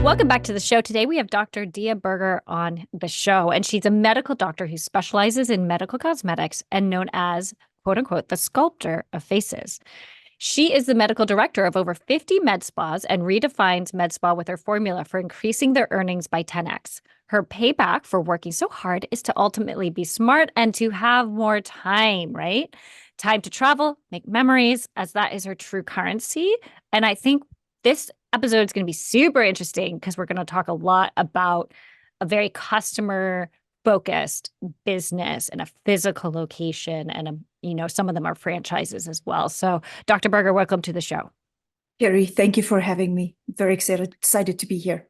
Welcome back to the show. Today we have Dr. Dia Berger on the show, and she's a medical doctor who specializes in medical cosmetics and known as, quote unquote, the sculptor of faces. She is the medical director of over 50 MedSpas and redefines MedSpa with her formula for increasing their earnings by 10x. Her payback for working so hard is to ultimately be smart and to have more time, right? Time to travel, make memories, as that is her true currency. And I think this episode is going to be super interesting because we're going to talk a lot about a very customer focused business and a physical location, and some of them are franchises as well. So Dr. Berger, welcome to the show. Kiri, thank you for having me. Very excited to be here.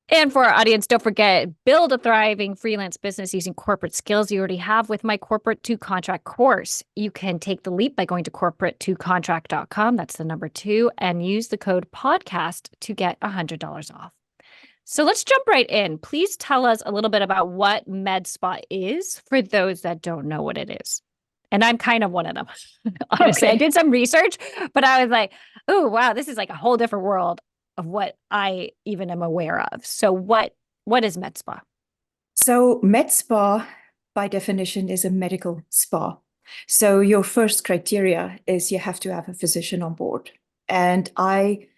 And for our audience, don't forget, build a thriving freelance business using corporate skills you already have with my Corporate to Contract course. You can take the leap by going to corporate2contract.com. That's the number 2, and use the code podcast to get $100 off. So let's jump right in. Please tell us a little bit about what MedSpa is for those that don't know what it is. And I'm kind of one of them. Honestly, okay. I did some research, but I was like, oh, wow, this is like a whole different world of what I even am aware of. So what is MedSpa? So MedSpa, by definition, is a medical spa. So your first criteria is you have to have a physician on board. And I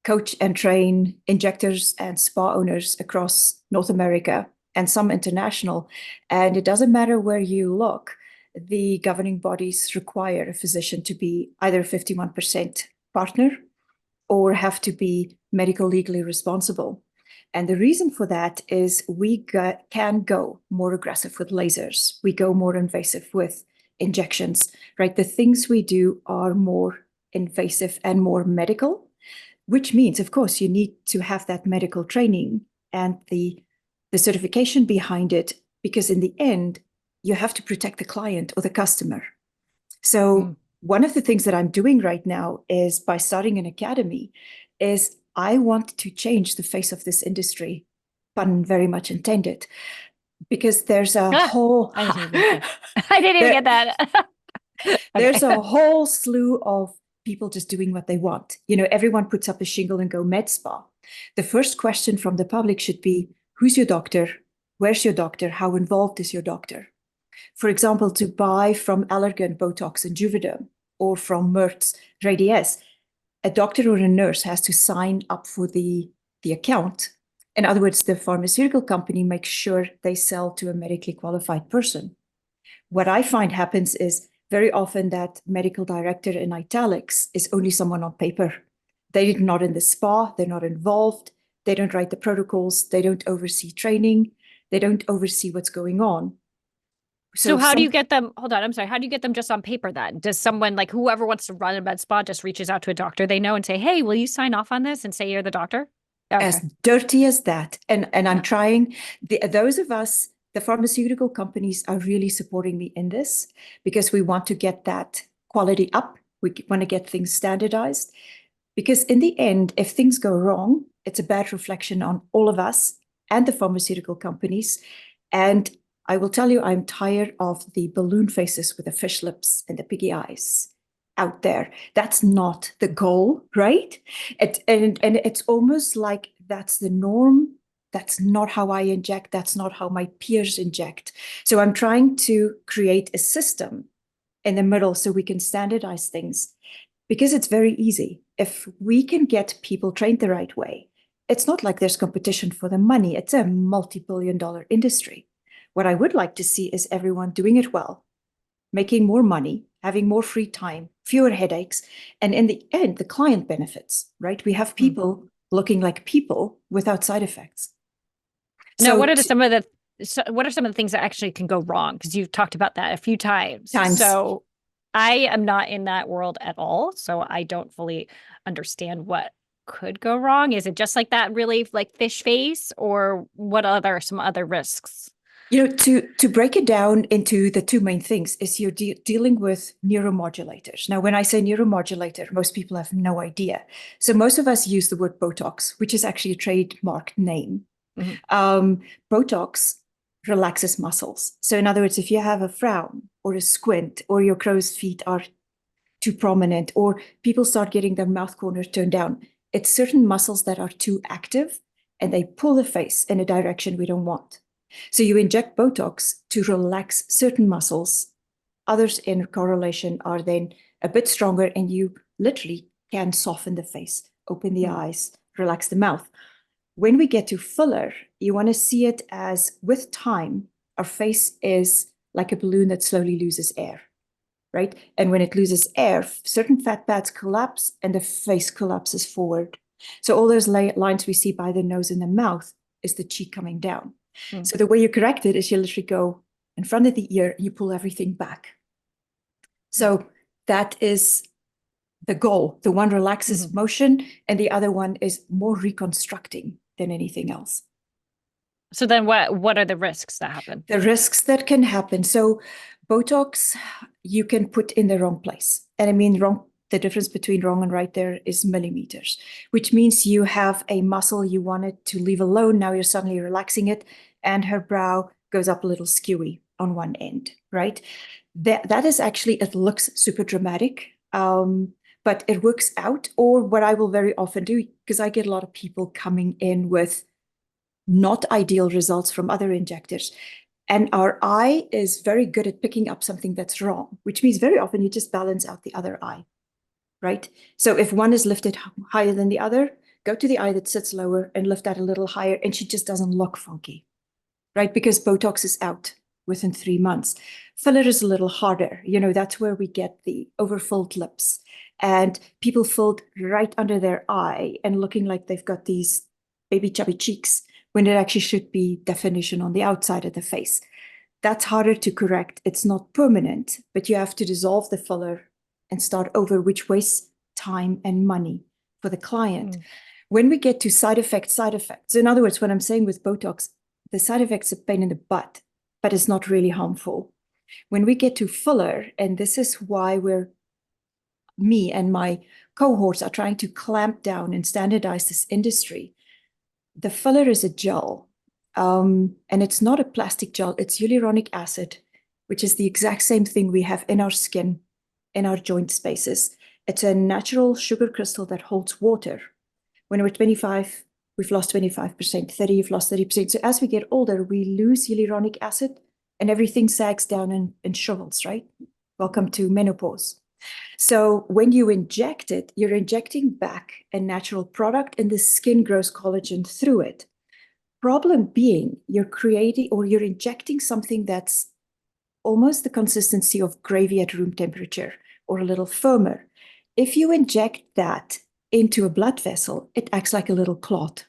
coach and train injectors and spa owners across North America and some international. And it doesn't matter where you look, the governing bodies require a physician to be either 51% partner or have to be medical legally responsible. And the reason for that is we can go more aggressive with lasers. We go more invasive with injections, right? The things we do are more invasive and more medical, which means, of course, you need to have that medical training and the certification behind it, because in the end, you have to protect the client or the customer. So one of the things that I'm doing right now is, by starting an academy, is I want to change the face of this industry, pun very much intended, because there's a whole... I didn't even get that. There's a whole slew of people just doing what they want. Everyone puts up a shingle and go MedSpa. The first question from the public should be, who's your doctor? Where's your doctor? How involved is your doctor? For example, to buy from Allergan Botox and Juvederm, or from Merck's Radiesse, a doctor or a nurse has to sign up for the account. In other words, the pharmaceutical company makes sure they sell to a medically qualified person. What I find happens is very often that medical director in italics is only someone on paper. They're not in the spa, they're not involved, they don't write the protocols, they don't oversee training, they don't oversee what's going on. So how do you get them? Hold on, I'm sorry. How do you get them just on paper then? Does someone, like whoever wants to run a med spa, just reaches out to a doctor they know and say, hey, will you sign off on this and say you're the doctor? Okay. As dirty as that. And I'm trying, those of us, the pharmaceutical companies are really supporting me in this, because we want to get that quality up. We want to get things standardized, because in the end, if things go wrong, it's a bad reflection on all of us and the pharmaceutical companies. And I will tell you, I'm tired of the balloon faces with the fish lips and the piggy eyes out there. That's not the goal, right? And it's almost like that's the norm. That's not how I inject. That's not how my peers inject. So I'm trying to create a system in the middle so we can standardize things, because it's very easy. If we can get people trained the right way, it's not like there's competition for the money. It's a multi-billion-dollar industry. What I would like to see is everyone doing it well, making more money, having more free time, fewer headaches, and in the end, the client benefits, right? We have people looking like people without side effects. Now, what are some of the things that actually can go wrong? Because you've talked about that a few times. So I am not in that world at all, so I don't fully understand what could go wrong. Is it just like that, really, like fish face, or what some other risks? To break it down into the two main things is you're dealing with neuromodulators. Now, when I say neuromodulator, most people have no idea. So most of us use the word Botox, which is actually a trademarked name. Botox relaxes muscles. So in other words, if you have a frown or a squint, or your crow's feet are too prominent, or people start getting their mouth corners turned down. It's certain muscles that are too active and they pull the face in a direction we don't want. So you inject Botox to relax certain muscles. Others in correlation are then a bit stronger, and you literally can soften the face, open the eyes, relax the mouth. When we get to filler, you want to see it as, with time, our face is like a balloon that slowly loses air, right? And when it loses air, certain fat pads collapse and the face collapses forward. So all those lines we see by the nose and the mouth is the cheek coming down. So the way you correct it is you literally go in front of the ear and you pull everything back. So that is the goal. The one relaxes motion and the other one is more reconstructing than anything else. So then what are the risks that happen? The risks that can happen. So Botox, you can put in the wrong place. And I mean, the difference between wrong and right there is millimeters, which means you have a muscle you wanted to leave alone. Now you're suddenly relaxing it, and her brow goes up a little skewy on one end, right? That is actually, it looks super dramatic, but it works out. Or what I will very often do, because I get a lot of people coming in with not ideal results from other injectors. And our eye is very good at picking up something that's wrong, which means very often you just balance out the other eye, right? So if one is lifted higher than the other, go to the eye that sits lower and lift that a little higher, and she just doesn't look funky, right? Because Botox is out within 3 months. Filler is a little harder. That's where we get the overfilled lips and people filled right under their eye and looking like they've got these baby chubby cheeks, when it actually should be definition on the outside of the face. That's harder to correct. It's not permanent, but you have to dissolve the filler and start over, which wastes time and money for the client. When we get to side effects, in other words, what I'm saying with Botox, the side effects are pain in the butt, but it's not really harmful. When we get to filler, and this is why me and my cohorts are trying to clamp down and standardize this industry. The filler is a gel, and it's not a plastic gel. It's hyaluronic acid, which is the exact same thing we have in our skin, in our joint spaces. It's a natural sugar crystal that holds water. When we're 25, we've lost 25%, 30, you've lost 30%. So as we get older, we lose hyaluronic acid and everything sags down and shrivels, right? Welcome to menopause. So when you inject it, you're injecting back a natural product and the skin grows collagen through it. Problem being, you're creating or you're injecting something that's almost the consistency of gravy at room temperature or a little firmer. If you inject that into a blood vessel, it acts like a little clot.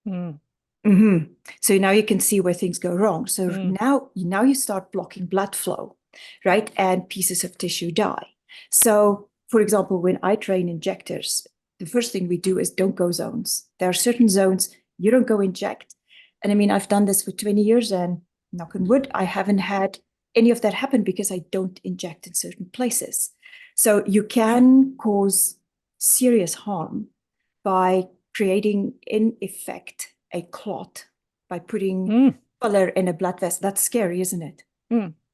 So now you can see where things go wrong. So now you start blocking blood flow, right? And pieces of tissue die. So, for example, when I train injectors, the first thing we do is don't go zones. There are certain zones you don't go inject. And I mean, I've done this for 20 years and knock on wood, I haven't had any of that happen because I don't inject in certain places. So you can cause serious harm by creating, in effect, a clot by putting filler in a blood vessel. That's scary, isn't it?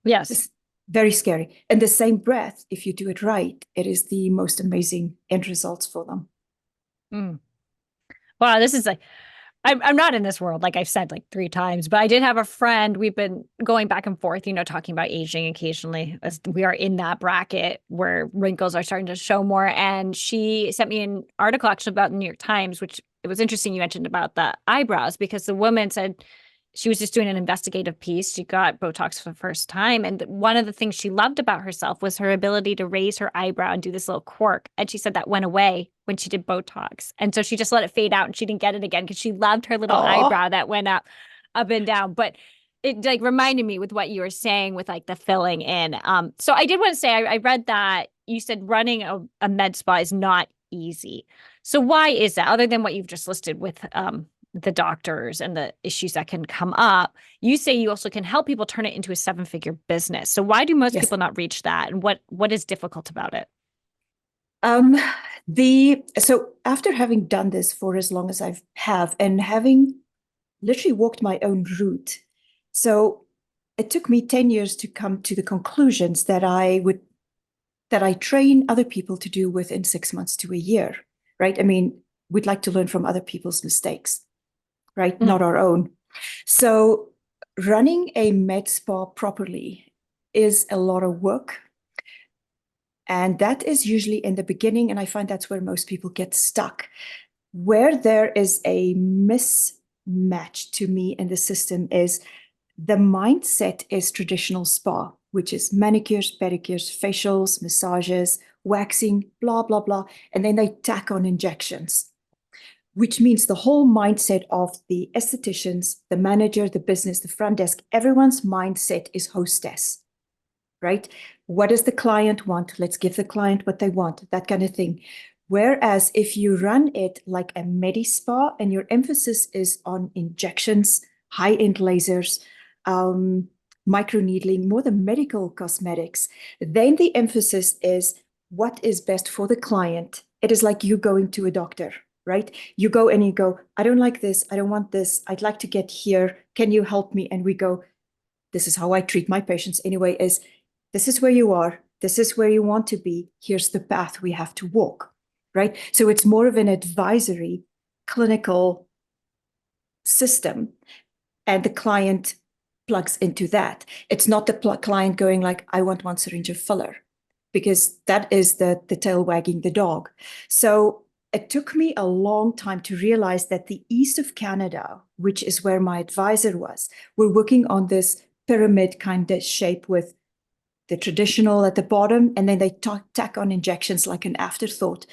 Yes. It's very scary. In the same breath, if you do it right, it is the most amazing end results for them. Wow, this is like, I'm not in this world, like I've said like 3 times, but I did have a friend. We've been going back and forth, talking about aging occasionally, as we are in that bracket where wrinkles are starting to show more. And she sent me an article actually about the New York Times, which it was interesting you mentioned about the eyebrows, because the woman said she was just doing an investigative piece. She got Botox for the first time. And one of the things she loved about herself was her ability to raise her eyebrow and do this little quirk. And she said that went away when she did Botox. And so she just let it fade out and she didn't get it again because she loved her little eyebrow that went up and down. But it like reminded me with what you were saying with like the filling in. So I did want to say, I read that you said running a med spa is not easy. So why is that? Other than what you've just listed with the doctors and the issues that can come up, you say you also can help people turn it into a 7-figure business. So why do most people not reach that? And what is difficult about it? So after having done this for as long as I have and having literally walked my own route, so it took me 10 years to come to the conclusions that that I train other people to do within 6 months to a year, right? I mean, we'd like to learn from other people's mistakes, right? Not our own. So running a med spa properly is a lot of work. And that is usually in the beginning. And I find that's where most people get stuck. Where there is a mismatch to me in the system is the mindset is traditional spa, which is manicures, pedicures, facials, massages, waxing, blah, blah, blah. And then they tack on injections, which means the whole mindset of the estheticians, the manager, the business, the front desk, everyone's mindset is hostess, right? What does the client want? Let's give the client what they want, that kind of thing. Whereas if you run it like a MedSpa and your emphasis is on injections, high-end lasers, microneedling, more the medical cosmetics, then the emphasis is what is best for the client. It is like you going to a doctor, right? You go and you go, I don't like this. I don't want this. I'd like to get here. Can you help me? And we go, this is how I treat my patients anyway, is this is where you are. This is where you want to be. Here's the path we have to walk, right? So it's more of an advisory clinical system, and the client plugs into that. It's not the client going like, I want one syringe of filler, because that is the tail wagging the dog. So it took me a long time to realize that the east of Canada, which is where my advisor was, we're working on this pyramid kind of shape with the traditional at the bottom, and then they tack on injections like an afterthought.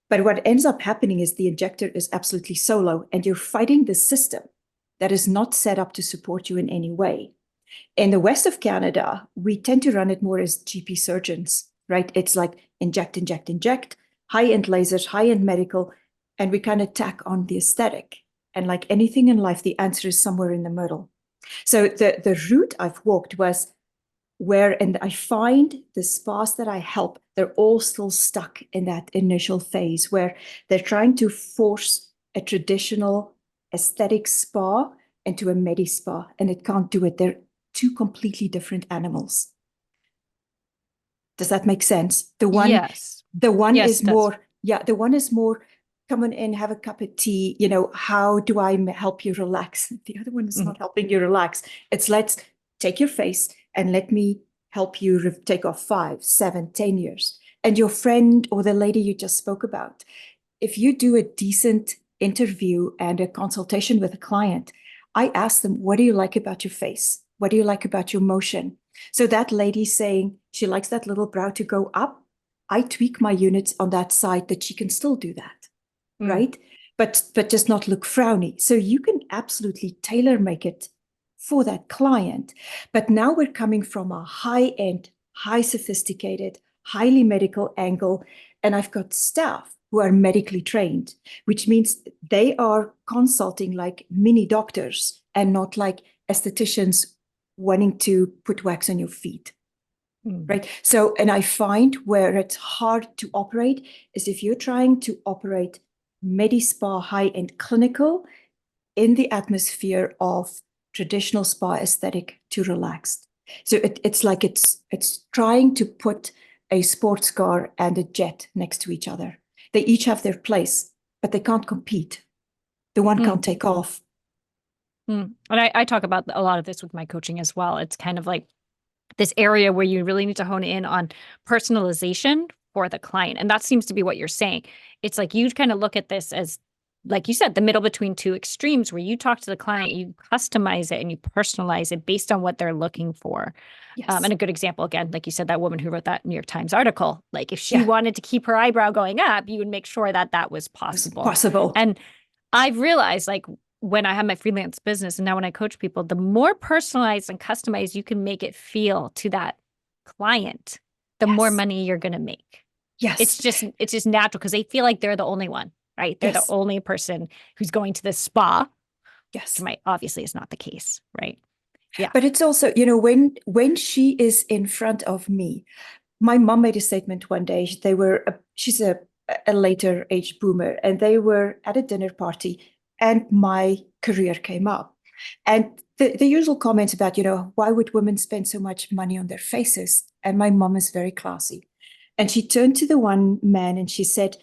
But what ends up happening is the injector is absolutely solo, and you're fighting the system that is not set up to support you in any way. In the west of Canada, we tend to run it more as GP surgeons, right? It's like inject, inject, inject, high-end lasers, high-end medical, and we kind of tack on the aesthetic. And like anything in life, the answer is somewhere in the middle. So the route I've walked was where, and I find the spas that I help, they're all still stuck in that initial phase where they're trying to force a traditional aesthetic spa into a medi spa, and it can't do it. They're two completely different animals. Does that make sense? Yes. The one Yes, is it does. more, yeah, the one is more, come on in, have a cup of tea. You know, how do I help you relax? The other one is Mhm. not helping you relax. It's let's take your face and let me help you take off 5, 7, 10 years. And your friend or the lady you just spoke about, if you do a decent interview and a consultation with a client, I ask them, what do you like about your face? What do you like about your motion? So that lady saying she likes that little brow to go up, I tweak my units on that side that she can still do that, Mm. right? But just not look frowny. So you can absolutely tailor make it for that client. But now we're coming from a high-end, high sophisticated, highly medical angle, and I've got staff who are medically trained, which means they are consulting like mini doctors and not like estheticians wanting to put wax on your feet. Mm. Right. So, and I find where it's hard to operate is if you're trying to operate medi-spa high-end clinical in the atmosphere of traditional spa aesthetic to relaxed. So it's like it's trying to put a sports car and a jet next to each other. They each have their place, but they can't compete. The one Mm. can't take off. Mm. And I talk about a lot of this with my coaching as well. It's kind of like this area where you really need to hone in on personalization for the client. And that seems to be what you're saying. It's like you kind of look at this as, like you said, the middle between two extremes where you talk to the client, you customize it and you personalize it based on what they're looking for. Yes. And a good example, again, like you said, that woman who wrote that New York Times article, like if she Yeah. wanted to keep her eyebrow going up, you would make sure that that was It's possible. possible. And I've realized, like, when I have my freelance business and now when I coach people, the more personalized and customized you can make it feel to that client, the more Yes. money you're going to make. Yes. It's just natural because they feel like they're the only one, right? They're the Yes. only person who's going to the spa, which Yes. might obviously is not the case, right? Yeah. But it's also, you know, when she is in front of me, my mom made a statement one day. They were, she's a later age boomer, and they were at a dinner party, and my career came up. And the usual comments about, you know, why would women spend so much money on their faces? And my mom is very classy. And she turned to the one man and she said,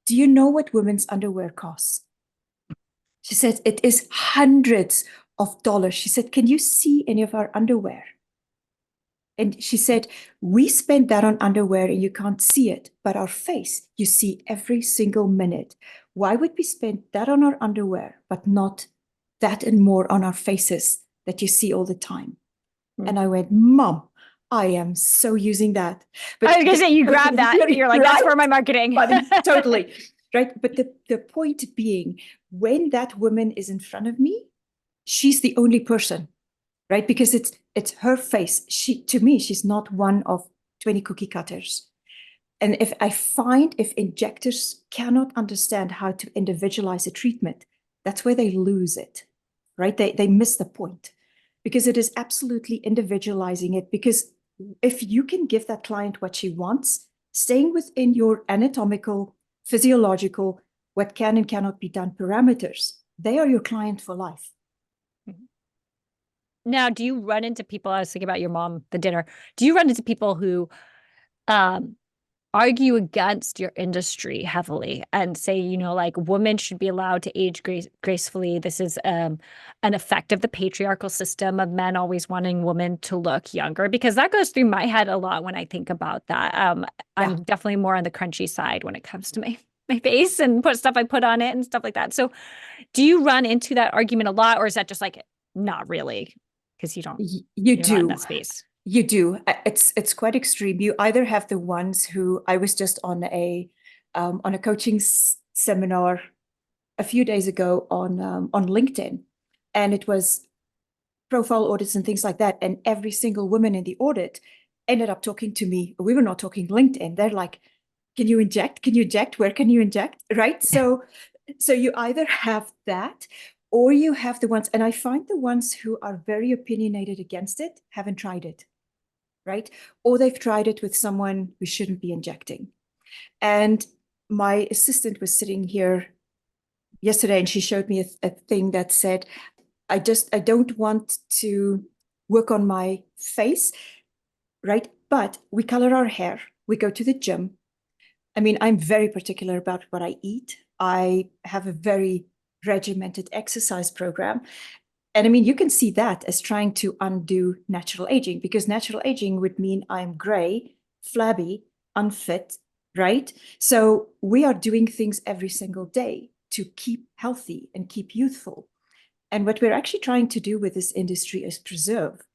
"Do you know what women's underwear costs?" She said, "It is hundreds of dollars." She said, "Can you see any of our underwear?" And she said, "We spend that on underwear and you can't see it, but our face, you see every single minute. Why would we spend that on our underwear, but not that and more on our faces that you see all the time?" Mm. And I went, "Mom, I am so using that." I was But gonna say you grab that. You're like, that's right, for my marketing. buddy, totally. Right. But the point being, when that woman is in front of me, she's the only person, right? Because it's her face. To me, she's not one of 20 cookie cutters. And if injectors cannot understand how to individualize a treatment, that's where they lose it, right? They miss the point, because it is absolutely individualizing it. Because if you can give that client what she wants, staying within your anatomical, physiological, what can and cannot be done parameters, they are your client for life. Now, do you run into people? I was thinking about your mom, the dinner. Do you run into people who um argue against your industry heavily and say, like women should be allowed to age gracefully? This is an effect of the patriarchal system of men always wanting women to look younger, because that goes through my head a lot when I think about that. Yeah. I'm definitely more on the crunchy side when it comes to my face and put stuff I put on it and stuff like that. So do you run into that argument a lot, or is that just like not really because You you're not in do. that space? You do. It's quite extreme. You either have the ones who I was just on a coaching seminar a few days ago on LinkedIn, and it was profile audits and things like that. And every single woman in the audit ended up talking to me. We were not talking LinkedIn. They're like, "Can you inject? Can you inject? Where can you inject?" Right? So you either have that, or you have the ones, and I find the ones who are very opinionated against it haven't tried it, right? Or they've tried it with someone who shouldn't be injecting. And my assistant was sitting here yesterday and she showed me a thing that said, I don't want to work on my face, right? But we color our hair, we go to the gym. I mean, I'm very particular about what I eat. I have a very regimented exercise program. And I mean, you can see that as trying to undo natural aging, because natural aging would mean I'm gray, flabby, unfit, right? So we are doing things every single day to keep healthy and keep youthful. And what we're actually trying to do with this industry is preserve.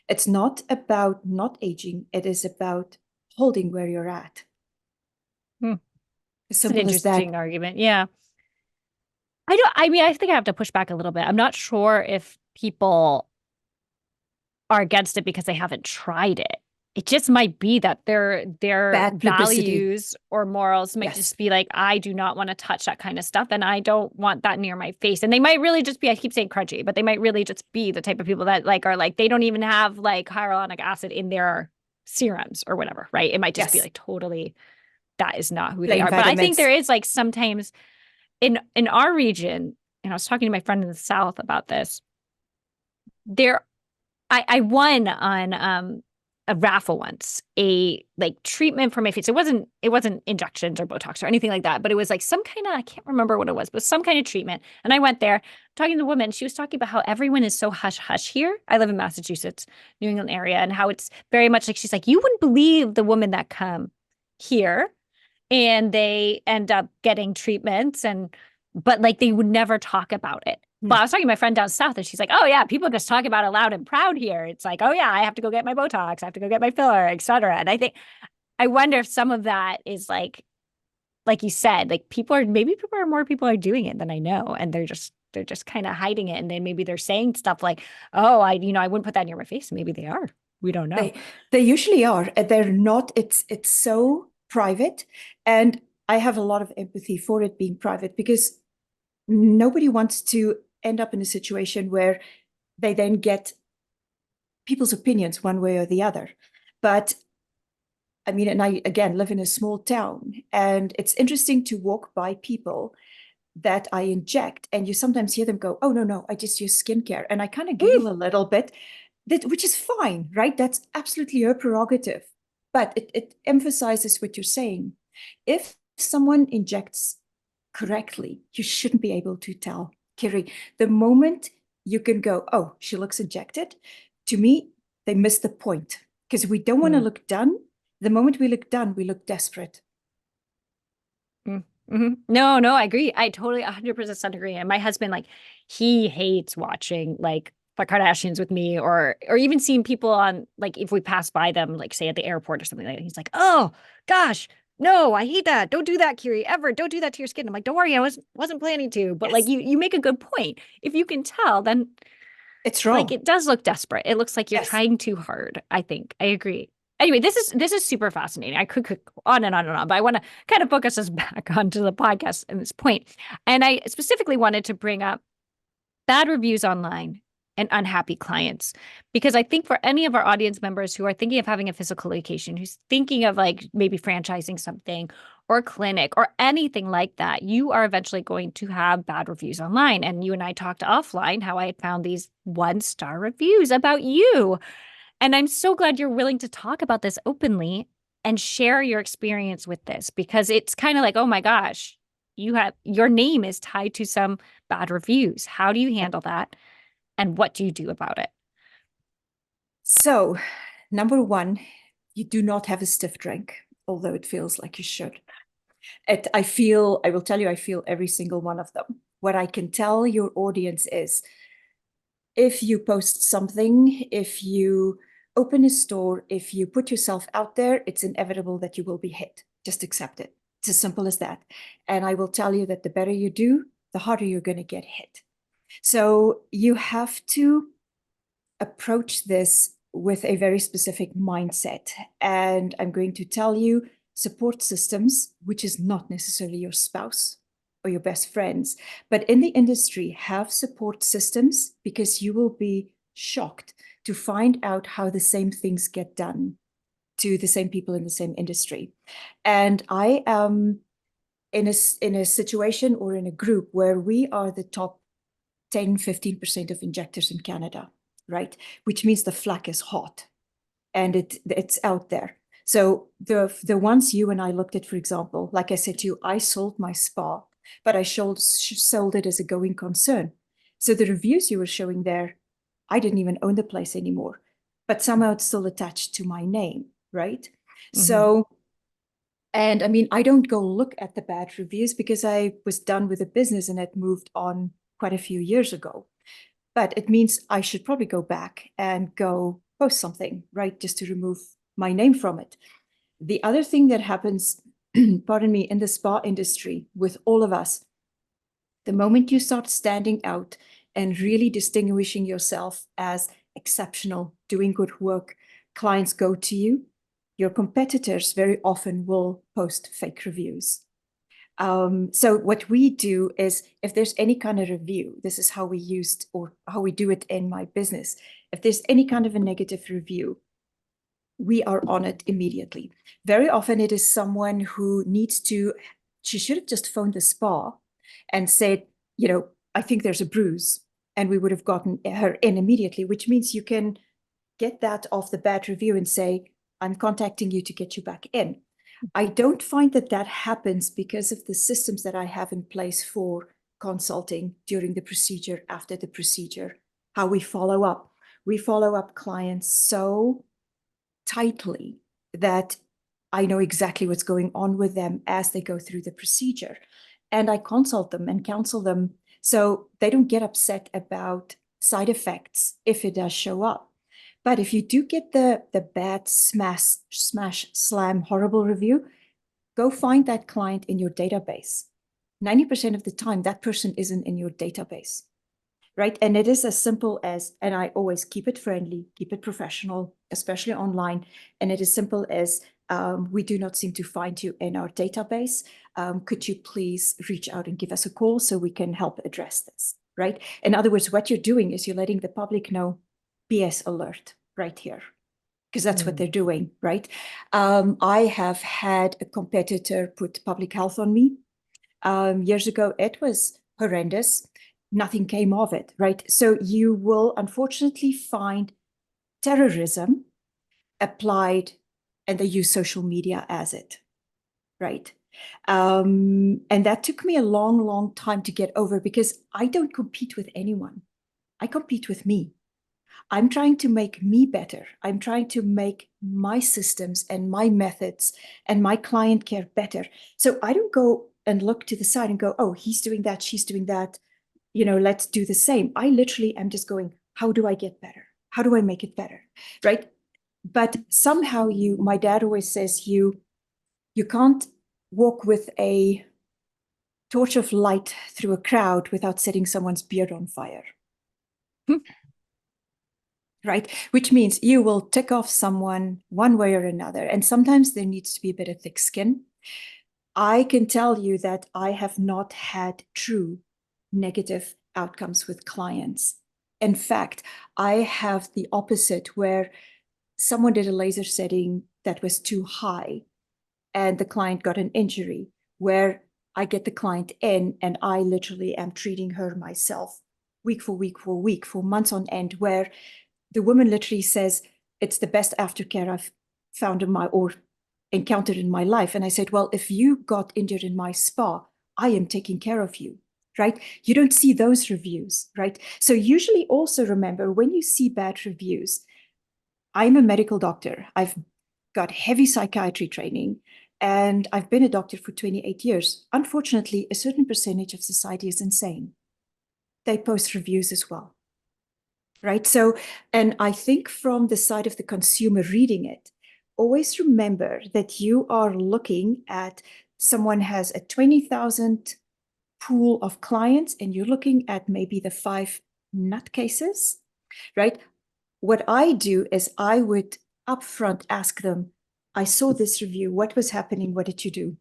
It's not about not aging, it is about holding where you're at. Hmm. As It's an simple as that. interesting argument. Yeah. I mean, I think I have to push back a little bit. I'm not sure if people are against it because they haven't tried it. It just might be that their Bad publicity. values or morals might Yes. just be like, I do not want to touch that kind of stuff, and I don't want that near my face. And they might really just be, I keep saying crunchy, but they might really just be the type of people that like are like, they don't even have like hyaluronic acid in their serums or whatever, right? It might just be Yes. like totally, that is not who they Plain are. But I think there vitamins. is like sometimes in our region, and I was talking to my friend in the South about this. There, I won on a raffle once, a like treatment for my face. It wasn't injections or Botox or anything like that, but it was like some kind of, I can't remember what it was, but some kind of treatment. And I went there talking to the woman. She was talking about how everyone is so hush hush here. I live in Massachusetts, New England area, and how it's very much like, she's like, you wouldn't believe the women that come here and they end up getting treatments, but like they would never talk about it. But No. I was talking to my friend down south and she's like, oh yeah, people just talk about it loud and proud here. It's like, oh yeah, I have to go get my Botox, I have to go get my filler, etc. And I wonder if some of that is like you said, like more people are doing it than I know. And they're just kind of hiding it. And then maybe they're saying stuff like, oh, I wouldn't put that near my face. Maybe they are. We don't know. They usually are. They're not. It's so private, and I have a lot of empathy for it being private, because nobody wants to end up in a situation where they then get people's opinions one way or the other. But I mean, and I again live in a small town, and it's interesting to walk by people that I inject, and you sometimes hear them go, "Oh no, no, I just use skincare," and I kind of Mm. giggle a little bit, which is fine, right? That's absolutely her prerogative. but it emphasizes what you're saying. If someone injects correctly, you shouldn't be able to tell. Kiri, the moment you can go, oh, she looks injected, to me, they miss the point because we don't want to look done. The moment we look done, we look desperate. No, no, I agree. I totally 100% agree. And my husband, like, he hates watching like the Kardashians with me or even seeing people on like if we pass by them, like say at the airport or something like that. He's like, oh gosh, no, I hate that. Don't do that, Kiri, ever. Don't do that to your skin. I'm like, don't worry, I wasn't planning to. But like Yes. you make a good point. If you can tell, then It's like wrong. it does look desperate. It looks like you're Yes. trying too hard, I think. I agree. Anyway, this is super fascinating. I could go on and on and on, but I want to kind of focus us back onto the podcast and this point. And I specifically wanted to bring up bad reviews online and unhappy clients because I think for any of our audience members who are thinking of having a physical location, who's thinking of like maybe franchising something or a clinic or anything like that, you are eventually going to have bad reviews online. And you and I talked offline how I had found these 1-star reviews about you. And I'm so glad you're willing to talk about this openly and share your experience with this because it's kind of like, oh my gosh, your name is tied to some bad reviews. How do you handle that? And what do you do about it? So, number one, you do not have a stiff drink, although it feels like you should. I will tell you, I feel every single one of them. What I can tell your audience is if you post something, if you open a store, if you put yourself out there, it's inevitable that you will be hit. Just accept it. It's as simple as that. And I will tell you that the better you do, the harder you're going to get hit. So you have to approach this with a very specific mindset. And I'm going to tell you support systems, which is not necessarily your spouse or your best friends, but in the industry, have support systems because you will be shocked to find out how the same things get done to the same people in the same industry. And I am in a situation or in a group where we are the top 10-15% of injectors in Canada, right? Which means the flack is hot and it's out there. So the ones you and I looked at, for example, like I said to you, I sold my spa, but I sold it as a going concern. So the reviews you were showing there, I didn't even own the place anymore, but somehow it's still attached to my name, right? So, and I mean, I don't go look at the bad reviews because I was done with the business and had moved on quite a few years ago. But it means I should probably go back and go post something, right? Just to remove my name from it. The other thing that happens, pardon me, in the spa industry with all of us, the moment you start standing out and really distinguishing yourself as exceptional, doing good work, clients go to you. Your competitors very often will post fake reviews. So what we do is if there's any kind of review, this is how we used or how we do it in my business. If there's any kind of a negative review, we are on it immediately. Very often it is someone who needs to, she should have just phoned the spa and said, you know, I think there's a bruise. And we would have gotten her in immediately, which means you can get that off the bad review and say, I'm contacting you to get you back in. I don't find that that happens because of the systems that I have in place for consulting during the procedure, after the procedure, how we follow up. We follow up clients so tightly that I know exactly what's going on with them as they go through the procedure. And I consult them and counsel them so they don't get upset about side effects if it does show up. But if you do get the bad smash, slam, horrible review, go find that client in your database. 90% of the time, that person isn't in your database, right? And it is as simple as, and I always keep it friendly, keep it professional, especially online. And it is simple as, we do not seem to find you in our database. Could you please reach out and give us a call so we can help address this, right? In other words, what you're doing is you're letting the public know BS alert right here, because that's what they're doing, right? I have had a competitor put public health on me. Years ago, it was horrendous. Nothing came of it, right? So you will unfortunately find terrorism applied and they use social media as it, right? And that took me a long, long time to get over because I don't compete with anyone. I compete with me. I'm trying to make me better. I'm trying to make my systems and my methods and my client care better. So I don't go and look to the side and go, oh, he's doing that, she's doing that. Let's do the same. I literally am just going, how do I get better? How do I make it better? Right. But somehow my dad always says you can't walk with a torch of light through a crowd without setting someone's beard on fire. Right? Which means you will tick off someone one way or another. And sometimes there needs to be a bit of thick skin. I can tell you that I have not had true negative outcomes with clients. In fact, I have the opposite where someone did a laser setting that was too high and the client got an injury, where I get the client in and I literally am treating her myself week for week for week for months on end, where the woman literally says, it's the best aftercare I've found or encountered in my life. And I said, well, if you got injured in my spa, I am taking care of you, right? You don't see those reviews, right? So usually also remember when you see bad reviews, I'm a medical doctor. I've got heavy psychiatry training and I've been a doctor for 28 years. Unfortunately, a certain percentage of society is insane. They post reviews as well. Right. So, and I think from the side of the consumer reading it, always remember that you are looking at someone has a 20,000 pool of clients and you're looking at maybe the 5 nutcases, right? What I do is I would upfront ask them, I saw this review. What was happening? What did you do?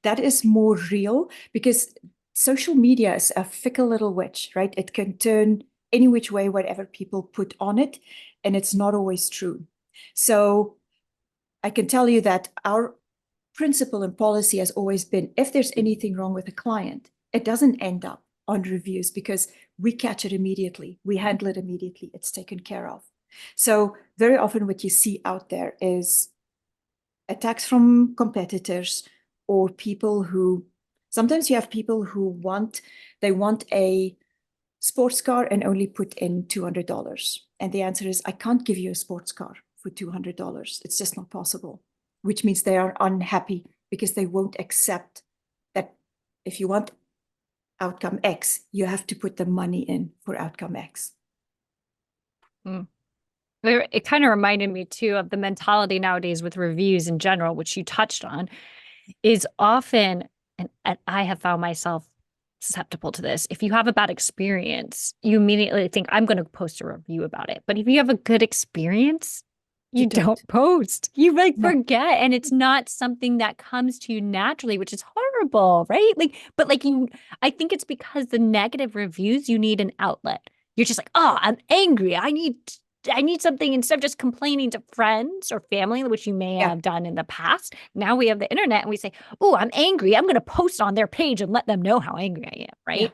That is more real because social media is a fickle little witch, right? It can turn any which way, whatever people put on it, and it's not always true. So I can tell you that our principle and policy has always been, if there's anything wrong with a client, it doesn't end up on reviews because we catch it immediately. We handle it immediately. It's taken care of. So very often what you see out there is attacks from competitors or people who, sometimes you have people who want a sports car and only put in $200. And the answer is, I can't give you a sports car for $200. It's just not possible, which means they are unhappy because they won't accept that if you want outcome X, you have to put the money in for outcome X. Mm. It kind of reminded me too of the mentality nowadays with reviews in general, which you touched on, is often, and I have found myself susceptible to this. If you have a bad experience, you immediately think, I'm going to post a review about it. But if you have a good experience, you don't post. You forget. And it's not something that comes to you naturally, which is horrible, right? I think it's because the negative reviews, you need an outlet. You're just like, oh, I'm angry. I need something instead of just complaining to friends or family, which you may have done in the past. Now we have the internet and we say, oh, I'm angry. I'm going to post on their page and let them know how angry I am. Right. Yeah.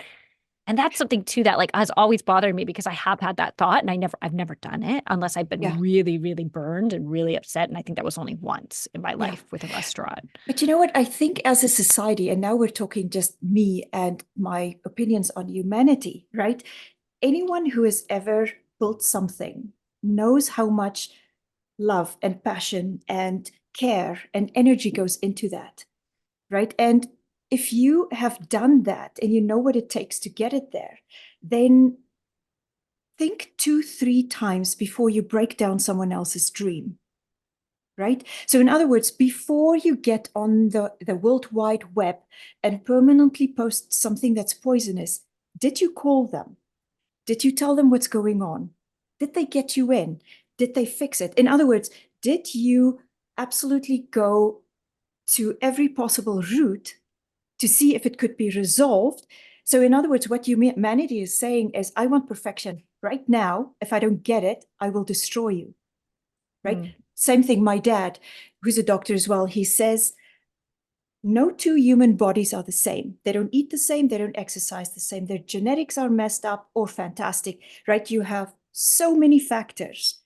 And that's something too that has always bothered me because I have had that thought and I've never done it unless I've been really, really burned and really upset. And I think that was only once in my life with a restaurant. But you know what? I think as a society, and now we're talking just me and my opinions on humanity, right? Anyone who has ever built something knows how much love and passion and care and energy goes into that, right? And if you have done that and you know what it takes to get it there, then think 2-3 times before you break down someone else's dream, right? So in other words, before you get on the World Wide Web and permanently post something that's poisonous, did you call them? Did you tell them what's going on? Did they get you in? Did they fix it? In other words, did you absolutely go to every possible route to see if it could be resolved? So in other words, what humanity is saying is, I want perfection right now. If I don't get it, I will destroy you, right? Same thing, my dad, who's a doctor as well, he says, no two human bodies are the same. They don't eat the same. They don't exercise the same. Their genetics are messed up or fantastic, right? You have so many factors.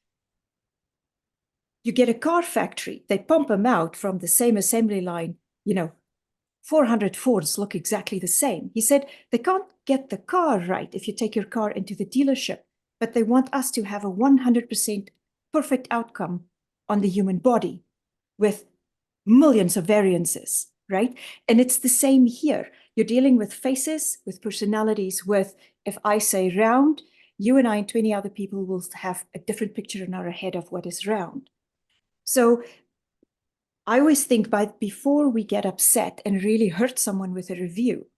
You get a car factory, they pump them out from the same assembly line, 400 Fords look exactly the same. He said they can't get the car right if you take your car into the dealership, but they want us to have a 100% perfect outcome on the human body with millions of variances, right? And it's the same here. You're dealing with faces, with personalities, if I say round, you and I and 20 other people will have a different picture in our head of what is round. So I always think before we get upset and really hurt someone with a review,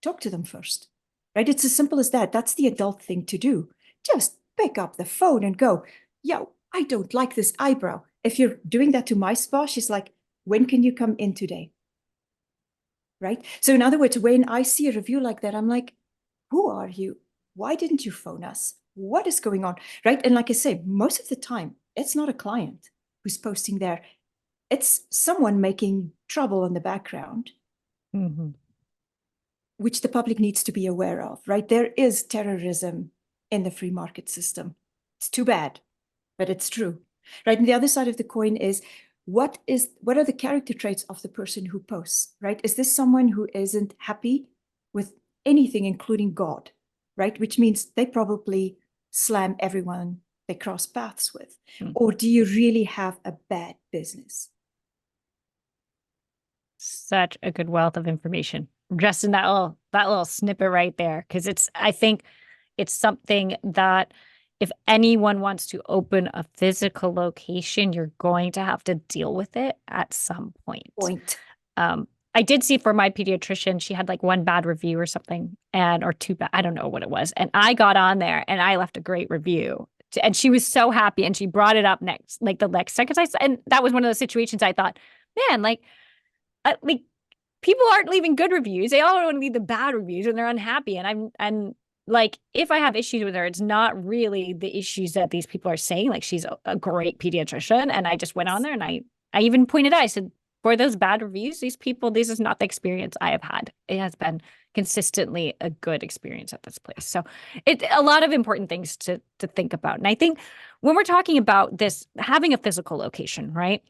talk to them first, right? It's as simple as that. That's the adult thing to do. Just pick up the phone and go, yo, I don't like this eyebrow. If you're doing that to my spa, she's like, when can you come in today? Right? So in other words, when I see a review like that, I'm like, who are you? Why didn't you phone us? What is going on? Right? And like I say, most of the time, it's not a client who's posting there. It's someone making trouble in the background, which the public needs to be aware of, right? There is terrorism in the free market system. It's too bad, but it's true, right? And the other side of the coin is what are the character traits of the person who posts, right? Is this someone who isn't happy with anything, including God, right? Which means they probably slam everyone they cross paths with. Or do you really have a bad business? Such a good wealth of information just in that little snippet right there. Because I think it's something that if anyone wants to open a physical location, you're going to have to deal with it at some point. I did see for my pediatrician, she had like one bad review or something, or two bad, I don't know what it was. And I got on there and I left a great review. And she was so happy and she brought it up next, like the next second. And that was one of those situations I thought, man, like people aren't leaving good reviews. They all want to leave the bad reviews and they're unhappy. And like, if I have issues with her, it's not really the issues that these people are saying. Like, she's a great pediatrician. And I just went on there and I even pointed out, I said, for those bad reviews, these people, this is not the experience I have had. It has been consistently a good experience at this place. So it's a lot of important things to think about. And I think when we're talking about this, having a physical location, right?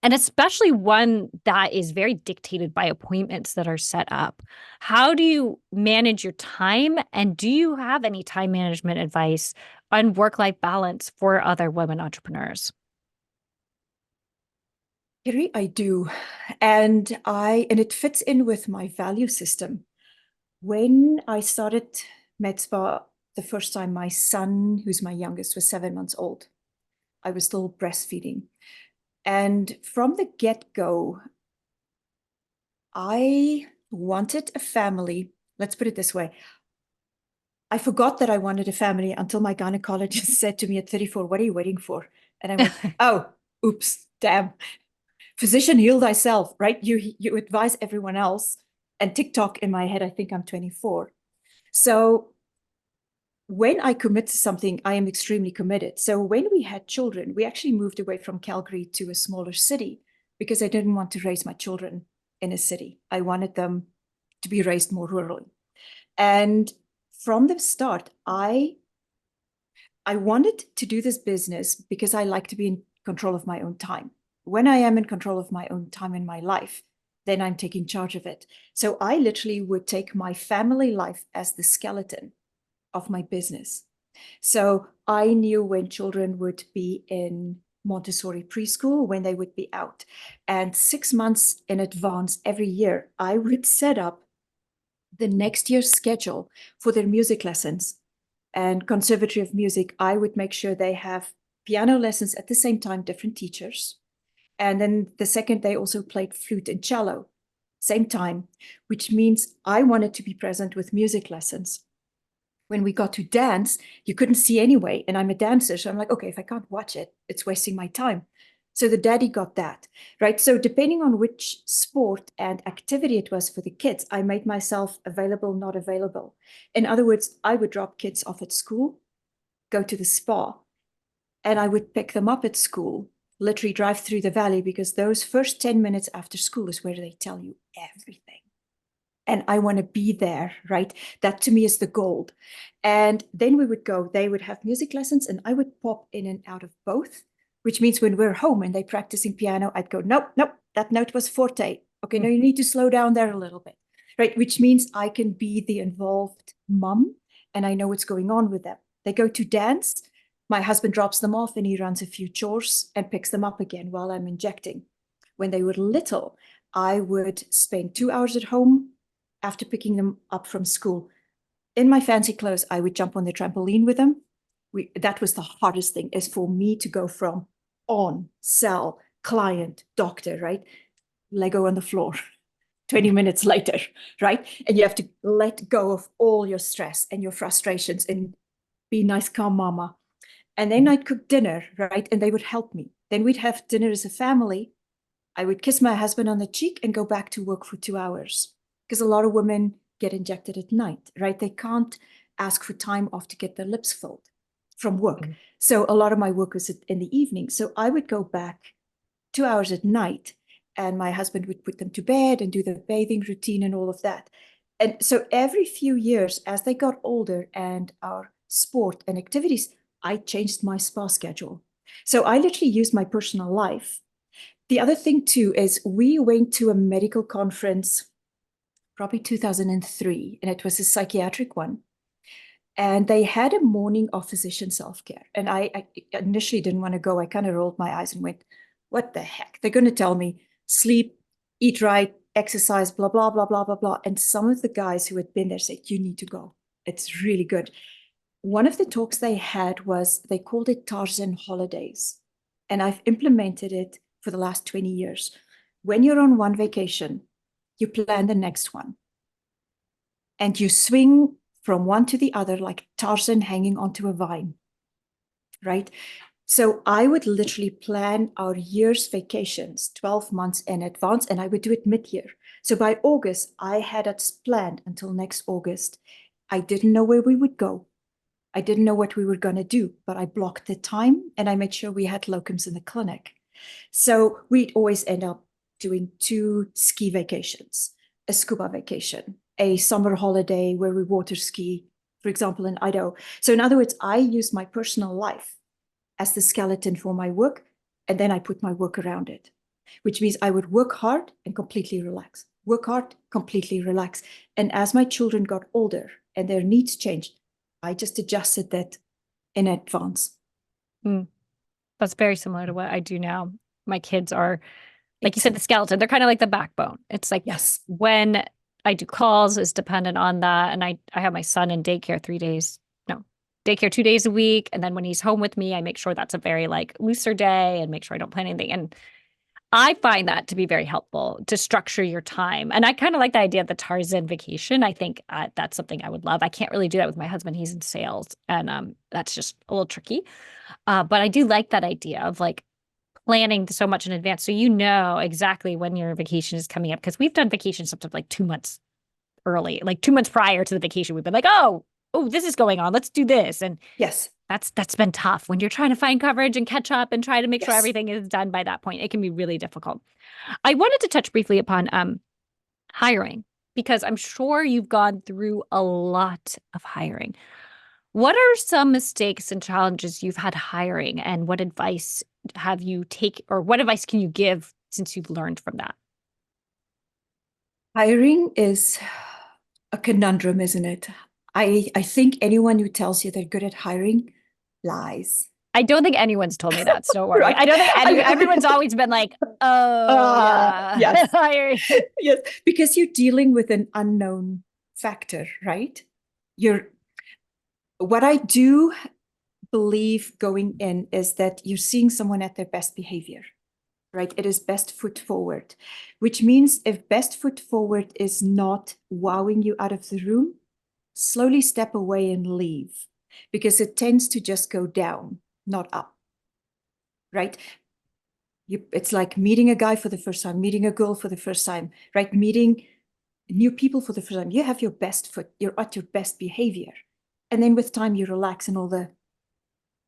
And especially one that is very dictated by appointments that are set up. How do you manage your time? And do you have any time management advice on work-life balance for other women entrepreneurs? Kiri, I do. And it fits in with my value system. When I started MedSpa the first time, my son, who's my youngest, was 7 months old. I was still breastfeeding. And from the get-go, I wanted a family. Let's put it this way. I forgot that I wanted a family until my gynecologist said to me at 34, what are you waiting for? And I went, oh, oops, damn. Physician, heal thyself, right? You advise everyone else. And TikTok in my head, I think I'm 24. So when I commit to something, I am extremely committed. So when we had children, we actually moved away from Calgary to a smaller city because I didn't want to raise my children in a city. I wanted them to be raised more rurally. And from the start, I wanted to do this business because I like to be in control of my own time. When I am in control of my own time in my life, then I'm taking charge of it. So I literally would take my family life as the skeleton of my business. So I knew when children would be in Montessori preschool, when they would be out. And 6 months in advance every year, I would set up the next year's schedule for their music lessons. And Conservatory of Music, I would make sure they have piano lessons at the same time, different teachers. And then the second, they also played flute and cello, same time, which means I wanted to be present with music lessons. When we got to dance, you couldn't see anyway. And I'm a dancer. So I'm like, okay, if I can't watch it, it's wasting my time. So the daddy got that, right? So depending on which sport and activity it was for the kids, I made myself available, not available. In other words, I would drop kids off at school, go to the spa, and I would pick them up at school, literally drive through the valley, because those first 10 minutes after school is where they tell you everything. And I want to be there, right? That to me is the gold. And then we would go, they would have music lessons and I would pop in and out of both. which means when we're home and they're practicing piano, I'd go, nope, nope, that note was forte. Okay, no, you need to slow down there a little bit, right? Which means I can be the involved mom and I know what's going on with them. They go to dance, my husband drops them off and he runs a few chores and picks them up again while I'm injecting. When they were little, I would spend 2 hours at home after picking them up from school. In my fancy clothes, I would jump on the trampoline with them. That was the hardest thing, is for me to go from on, cell, client, doctor, right? Lego on the floor. 20 minutes later, right? And you have to let go of all your stress and your frustrations and be nice, calm mama. And then I'd cook dinner, right? And they would help me. Then we'd have dinner as a family. I would kiss my husband on the cheek and go back to work for 2 hours. Because a lot of women get injected at night, right? They can't ask for time off to get their lips filled from work. Mm-hmm. So a lot of my work was in the evening. So I would go back 2 hours at night and my husband would put them to bed and do the bathing routine and all of that. And so every few years, as they got older and our sport and activities, I changed my spa schedule. So I literally used my personal life. The other thing too is we went to a medical conference, probably 2003, and it was a psychiatric one. And they had a morning of physician self-care. And I initially didn't want to go. I kind of rolled my eyes and went, what the heck? They're going to tell me sleep, eat right, exercise, blah, blah, blah, blah, blah, blah. And some of the guys who had been there said, you need to go. It's really good. One of the talks they had was, they called it Tarzan Holidays. And I've implemented it for the last 20 years. When you're on one vacation, you plan the next one. And you swing from one to the other like Tarzan hanging onto a vine, right? So I would literally plan our year's vacations 12 months in advance, and I would do it mid-year. So by August, I had it planned until next August. I didn't know where we would go. I didn't know what we were going to do, but I blocked the time and I made sure we had locums in the clinic. So we'd always end up doing 2 ski vacations, a scuba vacation, a summer holiday where we water ski, for example, in Idaho. So in other words, I use my personal life as the skeleton for my work, and then I put my work around it, which means I would work hard and completely relax, work hard, completely relax. And as my children got older and their needs changed, I just adjusted that in advance. That's very similar to what I do now. My kids are, like you said, the skeleton. They're kind of like the backbone. It's like, yes, when I do calls is dependent on that. And I have my son in daycare 3 days, no, daycare 2 days a week. And then when he's home with me, I make sure that's a very like looser day and make sure I don't plan anything. And I find that to be very helpful to structure your time. And I kind of like the idea of the Tarzan vacation. I think that's something I would love. I can't really do that with my husband. He's in sales, and that's just a little tricky. But I do like that idea of like planning so much in advance, so you know exactly when your vacation is coming up. Because we've done vacations sometimes like 2 months early, like 2 months prior to the vacation. We've been like, oh, this is going on. Let's do this. And yes, that's been tough when you're trying to find coverage and catch up and try to make sure yes. everything is done by that point. It can be really difficult. I wanted to touch briefly upon hiring, because I'm sure you've gone through a lot of hiring. What are some mistakes and challenges you've had hiring, and what advice have you or what advice can you give since you've learned from that? Hiring is a conundrum, isn't it? I think anyone who tells you they're good at hiring lies. I don't think anyone's told me that, so don't worry. Right. I don't think everyone's always been like, oh, yeah. Yes. Hiring. Yes, because you're dealing with an unknown factor, right? What I do believe going in is that you're seeing someone at their best behavior, right? It is best foot forward, which means if best foot forward is not wowing you out of the room, slowly step away and leave, because it tends to just go down, not up, right? It's like meeting a guy for the first time, meeting a girl for the first time, right? Meeting new people for the first time. You have your best foot, you're at your best behavior. And then with time, you relax and all the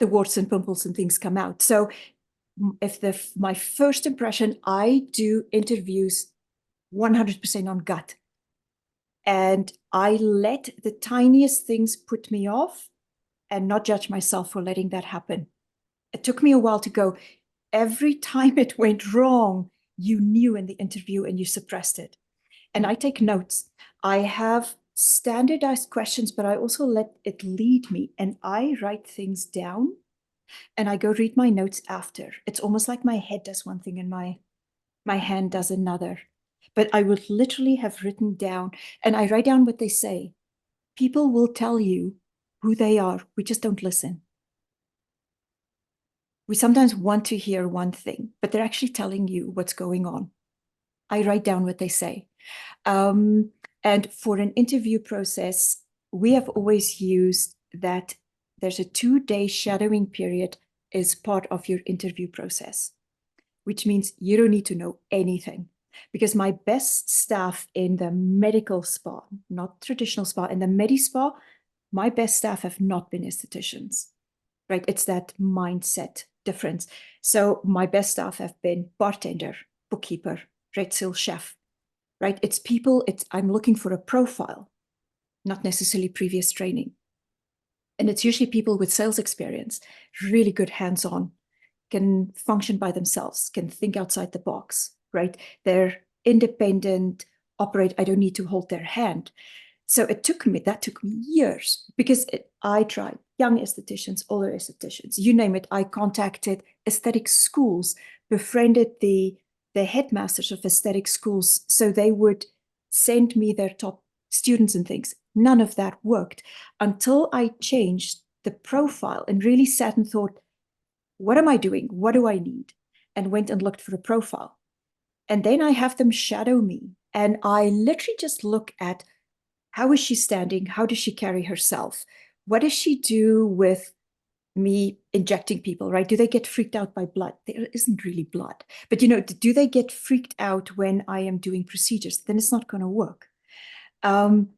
warts and pimples and things come out. So if my first impression, I do interviews 100% on gut. And I let the tiniest things put me off and not judge myself for letting that happen. It took me a while to go, every time it went wrong, you knew in the interview and you suppressed it. And I take notes. I have standardized questions, but I also let it lead me and I write things down and I go read my notes after. It's almost like my head does one thing and my hand does another. But I would literally have written down and I write down what they say. People will tell you who they are. We just don't listen. We sometimes want to hear one thing, but they're actually telling you what's going on. I write down what they say. And for an interview process, we have always used that there's a 2-day shadowing period as part of your interview process, which means you don't need to know anything. Because my best staff in the medical spa, not traditional spa, in the MedSpa, my best staff have not been estheticians, right? It's that mindset difference. So my best staff have been bartender, bookkeeper, red seal chef, right? It's people, I'm looking for a profile, not necessarily previous training. And it's usually people with sales experience, really good hands-on, can function by themselves, can think outside the box, right? They're independent, operate. I don't need to hold their hand. So that took me years because I tried young estheticians, older estheticians, you name it. I contacted aesthetic schools, befriended the headmasters of aesthetic schools so they would send me their top students and things. None of that worked until I changed the profile and really sat and thought, what am I doing? What do I need? And went and looked for a profile. And then I have them shadow me. And I literally just look at how is she standing? How does she carry herself? What does she do with me injecting people, right? Do they get freaked out by blood? There isn't really blood. But, do they get freaked out when I am doing procedures? Then it's not going to work. And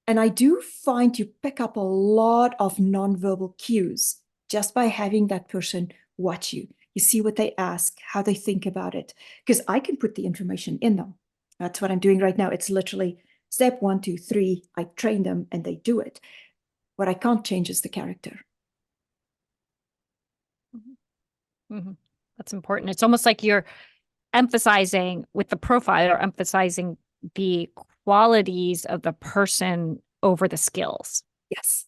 I do find you pick up a lot of nonverbal cues just by having that person watch you. You see what they ask, how they think about it, because I can put the information in them. That's what I'm doing right now. It's literally step 1, 2, 3. I train them and they do it. What I can't change is the character. Mm-hmm. That's important. It's almost like you're emphasizing with the profile or emphasizing the qualities of the person over the skills. Yes.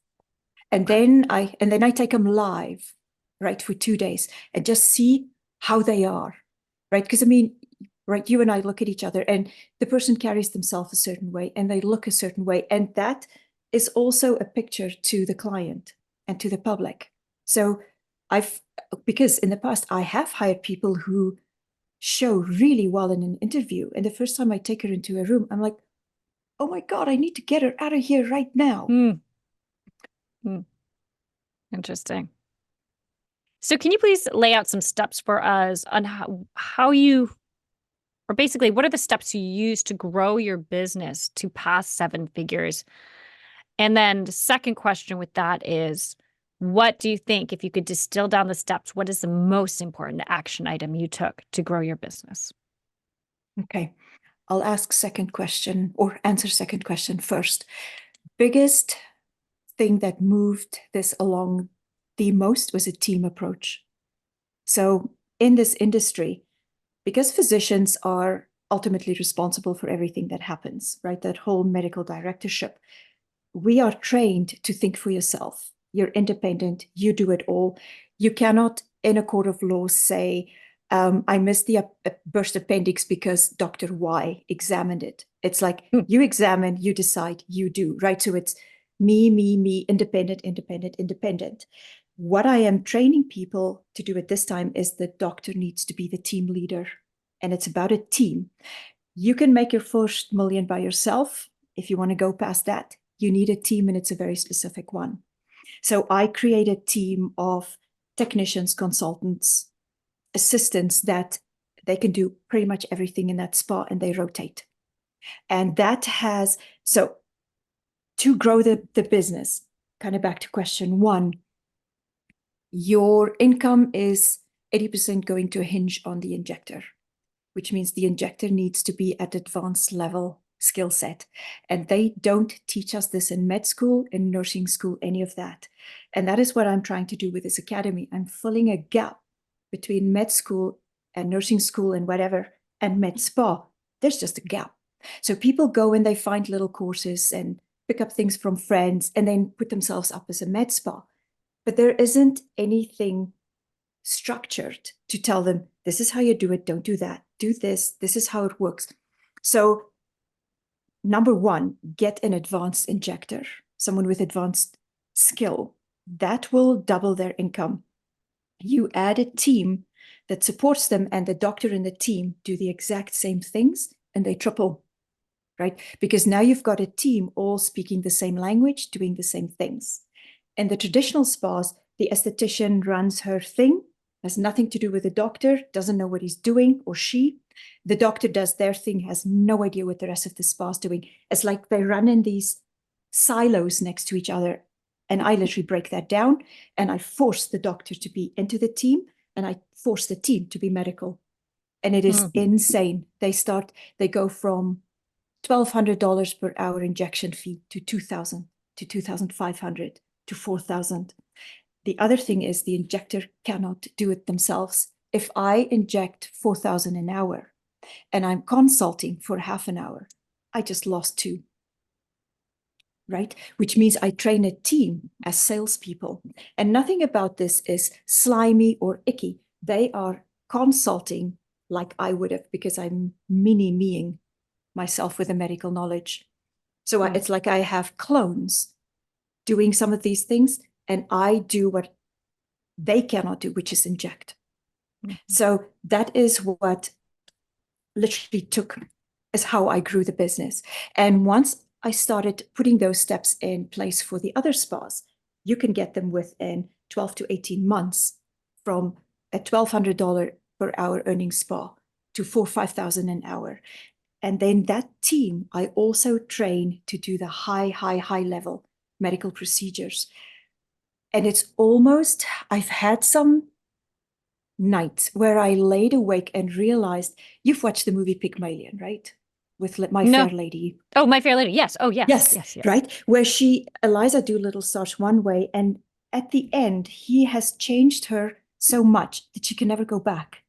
And then I take them live, right, for 2 days and just see how they are, right? Because right, you and I look at each other and the person carries themselves a certain way and they look a certain way. And that is also a picture to the client and to the public. So because in the past I have hired people who show really well in an interview. And the first time I take her into a room, I'm like, oh my God, I need to get her out of here right now. Interesting. So can you please lay out some steps for us on how you, or basically what are the steps you use to grow your business to past 7 figures? And then the second question with that is, what do you think, if you could distill down the steps, what is the most important action item you took to grow your business? Okay. I'll ask second question or answer second question first. Biggest thing that moved this along the most was a team approach. So in this industry, because physicians are ultimately responsible for everything that happens, right? That whole medical directorship, we are trained to think for yourself. You're independent, you do it all. You cannot, in a court of law, say, I missed the burst appendix because Dr. Y examined it. It's like you examine, you decide, you do, right? So it's me, independent, independent, independent. What I am training people to do at this time is the doctor needs to be the team leader. And it's about a team. You can make your first million by yourself. If you want to go past that, you need a team, and it's a very specific one. So I create a team of technicians, consultants, assistants that they can do pretty much everything in that spa, and they rotate. And that has, so to grow the business, kind of back to question 1, your income is 80% going to hinge on the injector, which means the injector needs to be at advanced level skill set. And they don't teach us this in med school, in nursing school, any of that. And that is what I'm trying to do with this academy. I'm filling a gap between med school and nursing school and whatever and med spa, there's just a gap. So people go and they find little courses and pick up things from friends and then put themselves up as a med spa. But there isn't anything structured to tell them, this is how you do it, don't do that, do this, this is how it works. So number one, get an advanced injector, someone with advanced skill. That will double their income. You add a team that supports them, and the doctor and the team do the exact same things, and they triple, right? Because now you've got a team all speaking the same language, doing the same things. In the traditional spas, the esthetician runs her thing, has nothing to do with the doctor, doesn't know what he's doing, or she. The doctor does their thing, has no idea what the rest of the spa's doing. It's like they run in these silos next to each other. And I literally break that down, and I force the doctor to be into the team, and I force the team to be medical. And it is insane. They go from $1,200 per hour injection fee to $2,000 to $2,500 to $4,000. The other thing is the injector cannot do it themselves. If I inject $4,000 an hour and I'm consulting for half an hour, I just lost two. Right? Which means I train a team as salespeople. And nothing about this is slimy or icky. They are consulting like I would have, because I'm mini-meing myself with the medical knowledge. So it's like I have clones doing some of these things, and I do what they cannot do, which is inject. So that is what literally is how I grew the business. And once I started putting those steps in place for the other spas, you can get them within 12 to 18 months, from a $1,200 per hour earning spa to $4,000 or $5,000 an hour. And then that team, I also train to do the high level medical procedures. And it's almost, I've had some nights where I laid awake and realized, you've watched the movie Pygmalion, right? With My Fair Lady. Oh, My Fair Lady. Yes. Oh, yes. Yes. Right? Where Eliza Doolittle starts one way, and at the end, he has changed her so much that she can never go back.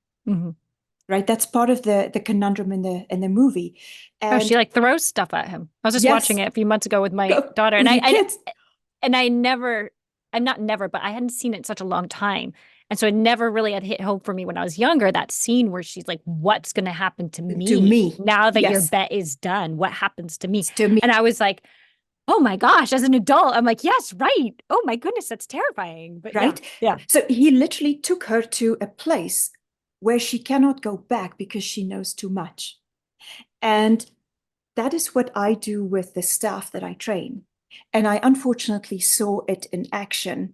Right? That's part of the conundrum in the movie. And she like throws stuff at him. I was just watching it a few months ago with my daughter, and but I hadn't seen it in such a long time. And so it never really had hit home for me when I was younger, that scene where she's like, what's going to happen to me now that your bet is done? What happens to me? And I was like, oh my gosh, as an adult, I'm like, yes, right. Oh my goodness, that's terrifying. But right? Yeah. So he literally took her to a place where she cannot go back because she knows too much. And that is what I do with the staff that I train. And I unfortunately saw it in action,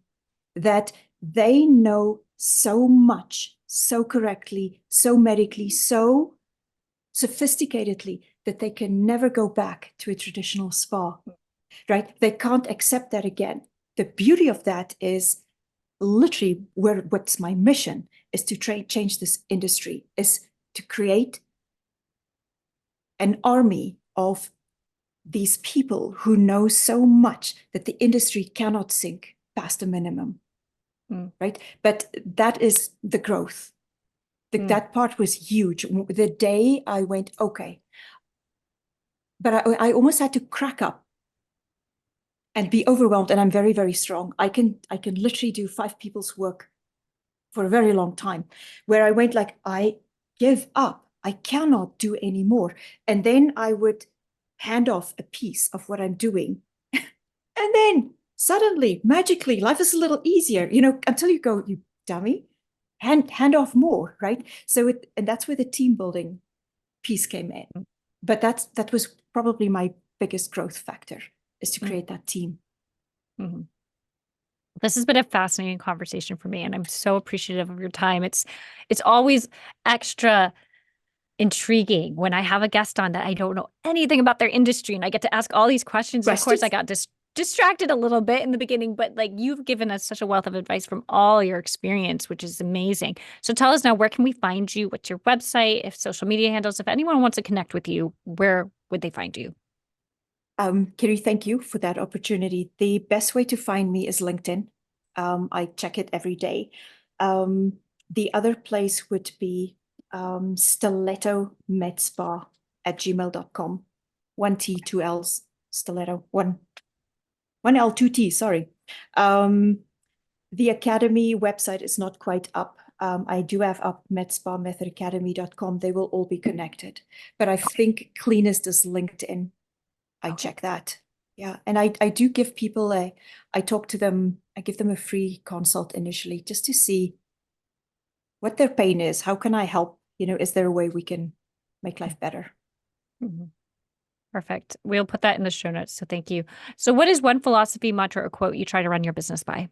that they know so much, so correctly, so medically, so sophisticatedly, that they can never go back to a traditional spa, right? They can't accept that again. The beauty of that is literally what's my mission is to change this industry, is to create an army of these people who know so much that the industry cannot sink past a minimum, right? But that is the growth. That part was huge. The day I went, okay, but I almost had to crack up and be overwhelmed. And I'm very, very strong. I can literally do 5 people's work for a very long time, where I went like, I give up. I cannot do anymore. And then I would hand off a piece of what I'm doing. And then suddenly, magically, life is a little easier, until you go, you dummy, hand off more, right? So and that's where the team building piece came in. But that was probably my biggest growth factor, is to create that team. This has been a fascinating conversation for me, and I'm so appreciative of your time. It's always extra intriguing when I have a guest on that I don't know anything about their industry, and I get to ask all these questions. And of course, I got distracted a little bit in the beginning, but like, you've given us such a wealth of advice from all your experience, which is amazing. So tell us now, where can we find you? What's your website? If social media handles, if anyone wants to connect with you, where would they find you? Kiri, thank you for that opportunity. The best way to find me is LinkedIn. I check it every day. The other place would be stiletto medspa at gmail.com. 1 T, 2 L's, stiletto, one L, 2 T, sorry. The Academy website is not quite up. I do have up medspamethod.academy.com. They will all be connected. But I think cleanest is LinkedIn. I check that. Yeah. And I do give people I talk to them, I give them a free consult initially just to see what their pain is. How can I help? Is there a way we can make life better? Mhm. Perfect. We'll put that in the show notes. So thank you. So what is one philosophy, mantra, or quote you try to run your business by?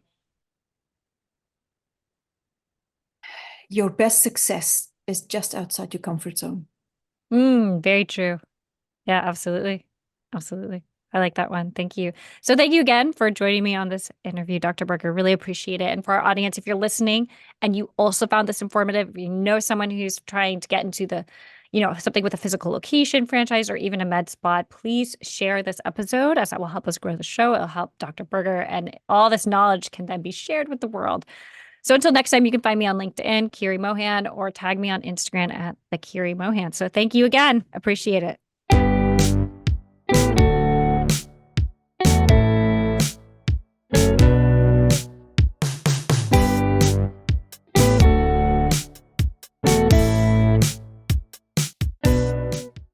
Your best success is just outside your comfort zone. Very true. Yeah, absolutely. Absolutely. I like that one. Thank you. So thank you again for joining me on this interview, Dr. Berger. Really appreciate it. And for our audience, if you're listening and you also found this informative, if you know someone who's trying to get into something with a physical location franchise or even a med spot, please share this episode as that will help us grow the show. It'll help Dr. Berger, and all this knowledge can then be shared with the world. So until next time, you can find me on LinkedIn, Kiri Mohan, or tag me on Instagram at the Kiri Mohan. So thank you again. Appreciate it.